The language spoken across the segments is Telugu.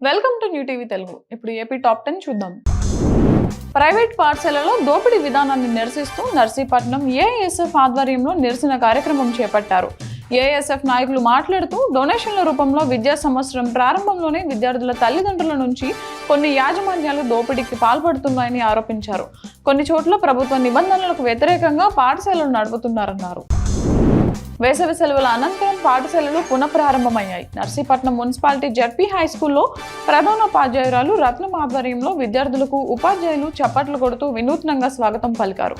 Welcome to new TV Telugu. ఇప్పుడు ఏపీ టాప్ 10 చూద్దాం. ప్రైవేట్ పాఠశాలలో దోపిడీ విధానాన్ని నిరసిస్తూ నర్సీపట్నం ఏఎస్ఎఫ్ ఆధ్వర్యంలో నిరసన కార్యక్రమం చేపట్టారు. ఏఎస్ఎఫ్ నాయకులు మాట్లాడుతూ డొనేషన్ల రూపంలో విద్యా సంవత్సరం ప్రారంభంలోనే విద్యార్థుల తల్లిదండ్రుల నుంచి కొన్ని యాజమాన్యాలు దోపిడీకి పాల్పడుతున్నాయని ఆరోపించారు. కొన్ని చోట్ల ప్రభుత్వ నిబంధనలకు వ్యతిరేకంగా పాఠశాలలు నడుపుతున్నారన్నారు. వేసవి సెలవుల అనంతరం పాఠశాలలు పునఃప్రారంభమయ్యాయి. నర్సీపట్నం మున్సిపాలిటీ జడ్పీ హై స్కూల్లో ప్రధానోపాధ్యాయురాలు రత్నం ఆధ్వర్యంలో విద్యార్థులకు ఉపాధ్యాయులు చప్పట్లు కొడుతూ వినూత్నంగా స్వాగతం పలికారు.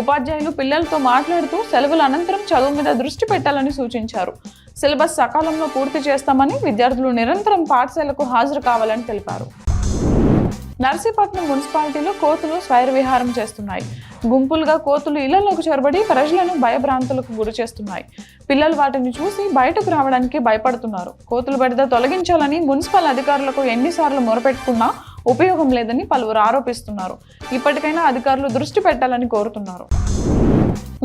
ఉపాధ్యాయులు పిల్లలతో మాట్లాడుతూ సెలవుల అనంతరం చదువు మీద దృష్టి పెట్టాలని సూచించారు. సిలబస్ సకాలంలో పూర్తి చేస్తామని, విద్యార్థులు నిరంతరం పాఠశాలకు హాజరు కావాలని తెలిపారు. నర్సీపట్నం మున్సిపాలిటీలో కోతులు స్వైర విహారం చేస్తున్నాయి. గుంపులుగా కోతులు ఇళ్లలోకి చొరబడి ప్రజలను భయభ్రాంతులకు గురి చేస్తున్నాయి. పిల్లలు వాటిని చూసి బయటకు రావడానికి భయపడుతున్నారు. కోతులు బెడద తొలగించాలని మున్సిపల్ అధికారులకు ఎన్నిసార్లు మొరపెట్టుకున్నా ఉపయోగం లేదని పలువురు ఆరోపిస్తున్నారు. ఇప్పటికైనా అధికారులు దృష్టి పెట్టాలని కోరుతున్నారు.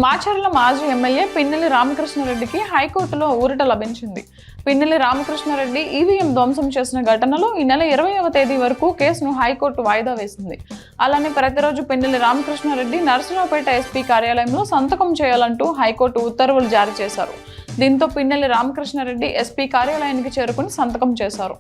మాచర్ల మాజీ ఎమ్మెల్యే పిన్నెల్లి రామకృష్ణారెడ్డికి హైకోర్టులో ఊరట లభించింది. పిన్నెల్లి రామకృష్ణారెడ్డి ఈవీఎం ధ్వంసం చేసిన ఘటనలో ఈ నెల 20వ తేదీ వరకు కేసును హైకోర్టు వాయిదా వేసింది. అలానే ప్రతిరోజు పిన్నెల్లి రామకృష్ణారెడ్డి నర్సరావుపేట ఎస్పీ కార్యాలయంలో సంతకం చేయాలంటూ హైకోర్టు ఉత్తర్వులు జారీ చేశారు. దీంతో పిన్నెల్లి రామకృష్ణారెడ్డి ఎస్పీ కార్యాలయానికి చేరుకుని సంతకం చేశారు.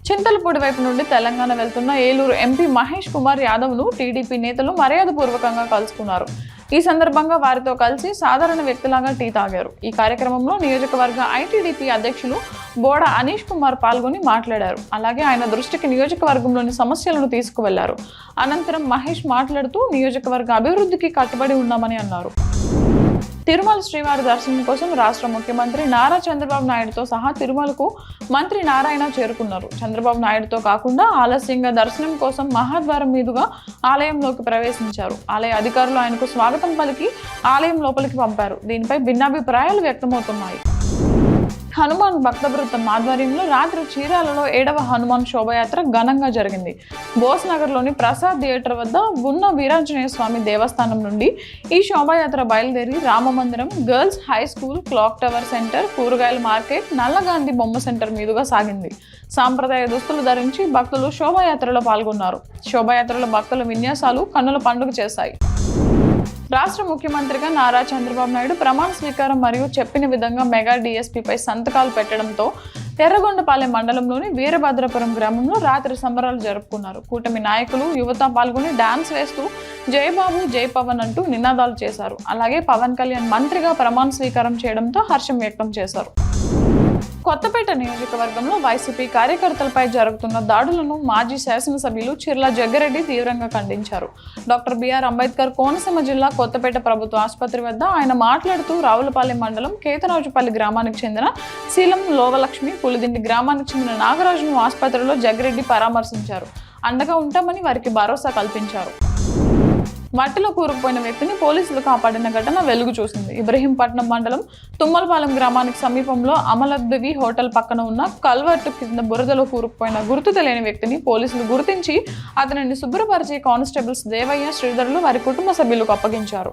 చింతలపూడి వైపు నుండి తెలంగాణ వెళ్తున్న ఏలూరు ఎంపీ మహేష్ కుమార్ యాదవ్ను టీడీపీ నేతలు మర్యాదపూర్వకంగా కలుసుకున్నారు. ఈ సందర్భంగా వారితో కలిసి సాధారణ వ్యక్తిలాగా టీ తాగారు. ఈ కార్యక్రమంలో నియోజకవర్గ ఐటీడీపీ అధ్యక్షులు బోడ అనీష్ కుమార్ పాల్గొని మాట్లాడారు. అలాగే ఆయన దృష్టికి నియోజకవర్గంలోని సమస్యలను తీసుకువెళ్లారు. అనంతరం మహేష్ మాట్లాడుతూ నియోజకవర్గ అభివృద్ధికి కట్టుబడి ఉన్నామని అన్నారు. తిరుమల శ్రీవారి దర్శనం కోసం రాష్ట్ర ముఖ్యమంత్రి నారా చంద్రబాబు నాయుడుతో సహా తిరుమలకు మంత్రి నారాయణ చేరుకున్నారు. చంద్రబాబు నాయుడుతో కాకుండా ఆలస్యంగా దర్శనం కోసం మహాద్వారం మీదుగా ఆలయంలోకి ప్రవేశించారు. ఆలయ అధికారులు ఆయనకు స్వాగతం పలికి ఆలయం లోపలికి పంపారు. దీనిపై భిన్నాభిప్రాయాలు వ్యక్తమవుతున్నాయి. హనుమాన్ భక్త బృందం ఆధ్వర్యంలో రాత్రి చీరాలలో 7వ హనుమాన్ శోభయాత్ర ఘనంగా జరిగింది. బోస్ నగర్లోని ప్రసాద్ థియేటర్ వద్ద ఉన్న వీరాంజనేయ స్వామి దేవస్థానం నుండి ఈ శోభయాత్ర బయలుదేరి Ramamandiram, girls high school, clock tower centre, కూరగాయల మార్కెట్, నల్లగాంధీ బొమ్మ సెంటర్ మీదుగా సాగింది. సాంప్రదాయ దుస్తులు ధరించి భక్తులు శోభయాత్రలో పాల్గొన్నారు. శోభయాత్రలో భక్తుల విన్యాసాలు కన్నుల పండుగ చేశాయి. రాష్ట్ర ముఖ్యమంత్రిగా నారా చంద్రబాబు నాయుడు ప్రమాణ స్వీకారం మరియు చెప్పిన విధంగా మెగా డీఎస్పీపై సంతకాలు పెట్టడంతో ఎర్రగొండపాలెం మండలంలోని వీరభద్రపురం గ్రామంలో రాత్రి సంబరాలు జరుపుకున్నారు. కూటమి నాయకులు, యువత పాల్గొని డాన్స్ వేస్తూ జయబాబు, జై పవన్ అంటూ నినాదాలు చేశారు. అలాగే పవన్ కళ్యాణ్ మంత్రిగా ప్రమాణ స్వీకారం చేయడంతో హర్షం వ్యక్తం చేశారు. కొత్తపేట నియోజకవర్గంలో వైసీపీ కార్యకర్తలపై జరుగుతున్న దాడులను మాజీ శాసనసభ్యులు చిర్ల జగ్గారెడ్డి తీవ్రంగా ఖండించారు. డాక్టర్ బిఆర్ అంబేద్కర్ కోనసీమ జిల్లా కొత్తపేట ప్రభుత్వ ఆసుపత్రి వద్ద ఆయన మాట్లాడుతూ రావులపాలెం మండలం కేతరాజుపల్లి గ్రామానికి చెందిన శీలం లోవలక్ష్మి, పులిదిండి గ్రామానికి చెందిన నాగరాజును ఆసుపత్రిలో జగ్గారెడ్డి పరామర్శించారు. అండగా ఉంటామని వారికి భరోసా కల్పించారు. మట్టిలో కూరుకుపోయిన వ్యక్తిని పోలీసులు కాపాడిన ఘటన వెలుగు చూసింది. ఇబ్రహీంపట్నం మండలం తుమ్మలపాలెం గ్రామానికి సమీపంలో అమలద్వి హోటల్ పక్కన ఉన్న కల్వర్టు కింద బురదలో కూరుకుపోయిన గుర్తు తెలియని వ్యక్తిని పోలీసులు గుర్తించి అతనిని శుభ్రపరిచి కానిస్టేబుల్స్ దేవయ్య, శ్రీధరులు వారి కుటుంబ సభ్యులకు అప్పగించారు.